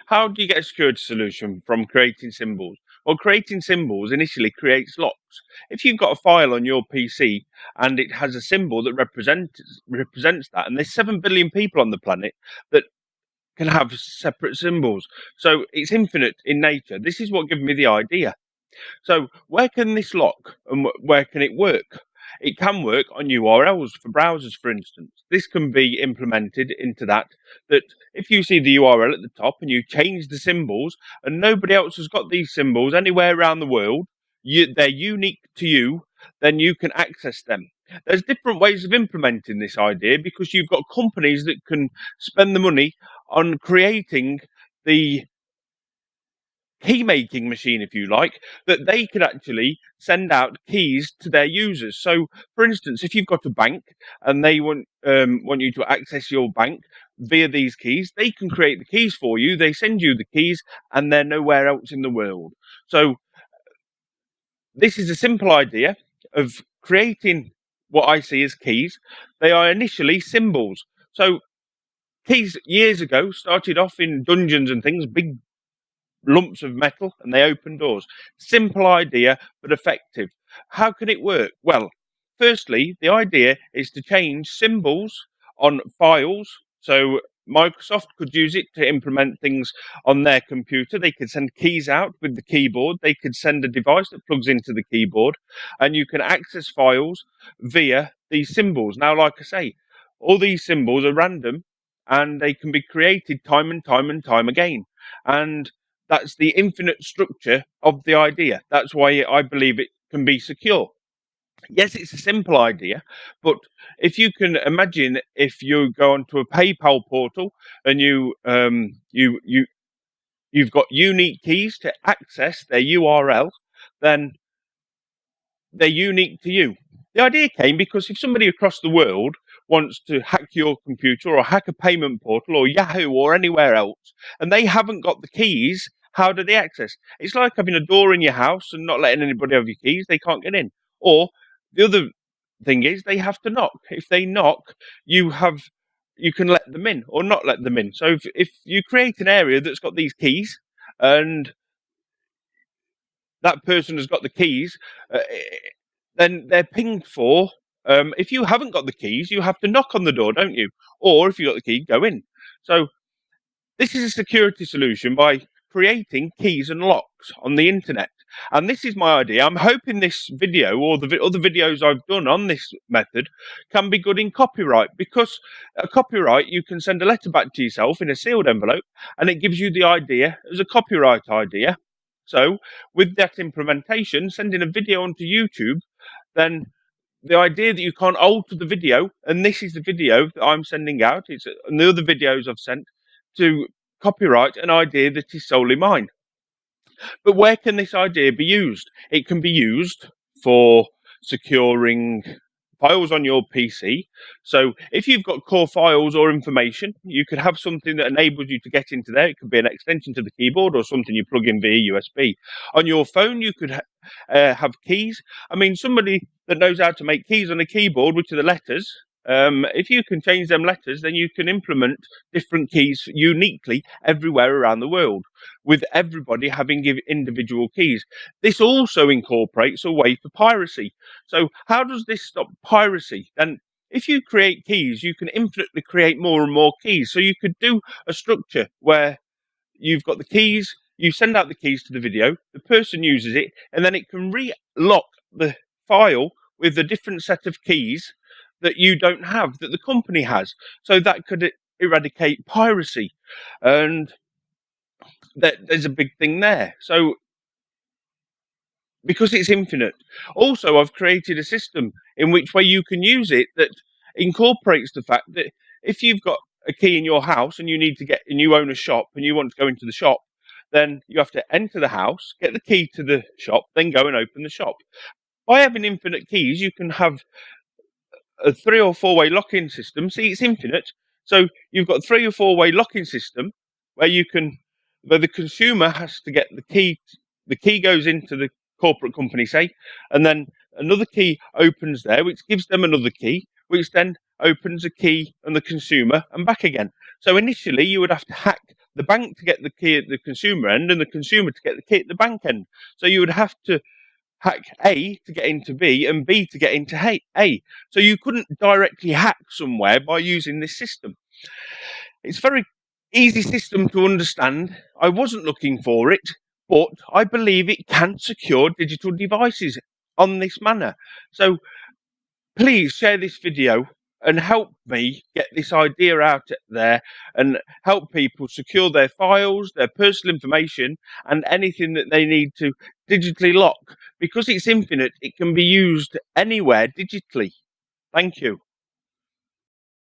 how do you get a security solution from creating symbols? Well, creating symbols initially creates locks. If you've got a file on your PC and it has a symbol that represents that, and there's 7 billion people on the planet that can have separate symbols, so it's infinite in nature. This is what gave me the idea. So where can this lock and where can it work? It can work on URLs for browsers, for instance. This can be implemented into that if you see the URL at the top and you change the symbols and nobody else has got these symbols anywhere around the world, they're unique to you, then you can access them. There's different ways of implementing this idea because you've got companies that can spend the money on creating the key making machine, if you like, that they could actually send out keys to their users. So, for instance, if you've got a bank and they want you to access your bank via these keys, they can create the keys for you. They send you the keys, and they're nowhere else in the world. So, this is a simple idea of creating what I see as keys. They are initially symbols. So, keys years ago started off in dungeons and things, big lumps of metal, and they open doors. Simple idea, but effective. How can it work? Well, firstly, the idea is to change symbols on files. So Microsoft could use it to implement things on their computer. They could send keys out with the keyboard. They could send a device that plugs into the keyboard, and you can access files via these symbols. Now, like I say, all these symbols are random and they can be created time and time and time again. And that's the infinite structure of the idea. That's why I believe it can be secure. Yes, it's a simple idea, but if you can imagine, if you go onto a PayPal portal and you've got unique keys to access their URL, then they're unique to you. The idea came because if somebody across the world wants to hack your computer or hack a payment portal or Yahoo or anywhere else, and they haven't got the keys, how do they access? It's like having a door in your house and not letting anybody have your keys. They can't get in. Or the other thing is they have to knock. If they knock, you can let them in or not let them in. So if you create an area that's got these keys and that person has got the keys, then they're pinged for. If you haven't got the keys, you have to knock on the door, don't you? Or if you got the key, go in. So this is a security solution by creating keys and locks on the internet. And this is my idea. I'm hoping this video or the other videos I've done on this method can be good in copyright, because a copyright, you can send a letter back to yourself in a sealed envelope and it gives you the idea as a copyright idea. So with that implementation, sending a video onto YouTube, then the idea that you can't alter the video, and this is the video that I'm sending out, it's and the other videos I've sent, to copyright an idea that is solely mine. But where can this idea be used? It can be used for securing files on your PC. So if you've got core files or information, you could have something that enables you to get into there. It could be an extension to the keyboard or something you plug in via USB. On your phone, you could have keys. I mean, somebody that knows how to make keys on a keyboard, which are the letters, if you can change them letters, then you can implement different keys uniquely everywhere around the world, with everybody having individual keys. This also incorporates a way for piracy. So how does this stop piracy? And if you create keys, you can infinitely create more and more keys. So you could do a structure where you've got the keys, you send out the keys to the video, the person uses it, and then it can re-lock the file with a different set of keys that you don't have, that the company has. So that could eradicate piracy. And there's a big thing there. So because it's infinite. Also, I've created a system in which way you can use it that incorporates the fact that if you've got a key in your house and you own a shop and you want to go into the shop, then you have to enter the house, get the key to the shop, then go and open the shop. By having infinite keys, you can have a 3 or 4-way lock-in system. See, it's infinite. So you've got a 3 or 4-way lock-in system where the consumer has to get the key. The key goes into the corporate company, say, and then another key opens there, which gives them another key, which then opens a key on the consumer and back again. So initially, you would have to hack the bank to get the key at the consumer end and the consumer to get the key at the bank end. So you would have to hack A to get into B and B to get into A. So you couldn't directly hack somewhere by using this system. It's a very easy system to understand. I wasn't looking for it, but I believe it can secure digital devices on this manner. So please share this video and help me get this idea out there and help people secure their files, their personal information, and anything that they need to digitally lock. Because it's infinite, it can be used anywhere digitally. Thank you.